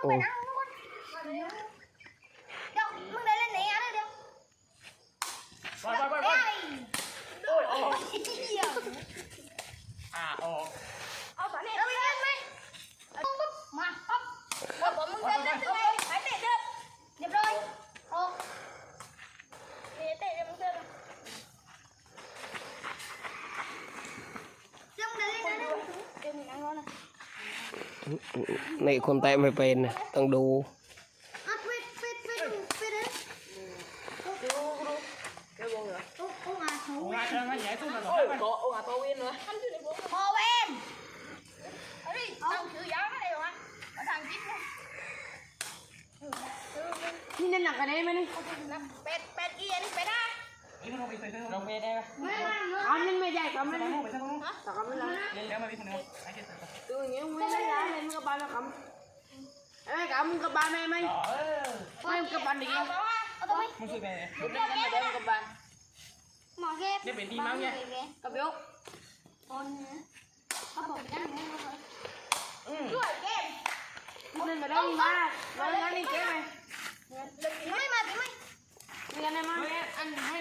โอ้เดี๋ยวมึงได้เล่นไหนอ่ะเดี๋ยวไปโอ้ยออกออกเอาตอนนี้เราไปเล่นไหมมาปั๊บแล้วผมมึงเดินยังไงไปเตะเดินเรียบร้อยโอ้เตะเดี๋ยวมึงเดินเดี๋ยวมึงเดินเล่นนะเดี๋ยวมึงนั่งรอนะในคนไต่ไม่เป็นต้องดูปิดเลยโอ้งาโอ้งาใหญ่ตุ้มเลย โอ้ยโอ้งาตัววินเลย พอเวนเฮ้ยเอาถือยาวไม่ได้หรอวะมาทางจิ๊บเลย นี่นั่นหนักกันได้ไหมนี่ เป็ดเอียนี่เป็ดอ่ะ นี่มันลงไปใส่เสื้อลงไปได้ไหม อันนี้ไม่ใหญ่กับไม่ ไป ได้ ไปทางนู้น แต่กับไม่ได้ เล่นแล้วมาพี่คนนึงไอ้เจ้า ตัวอย่างเงี้ยไม่ได้เลยมึงกับบานแล้วกับไอ้กับมึงกับบานไหมไม่มึงกับบานดิ เอาไปว่าเอาตัวไป มึงช่วยไป มึงไม่ได้มึงกับบาน หมอเก็บ เนี่ยเป็นดีมั้งเนี่ย กับยก ตอนนี้เขาบอกกันไงด้วยเก็บ มึงเล่นมาได้มาแล้วงั้นนี่เจ๊ไหม ไม่มาถึงไหม มีอะไรมาอันให้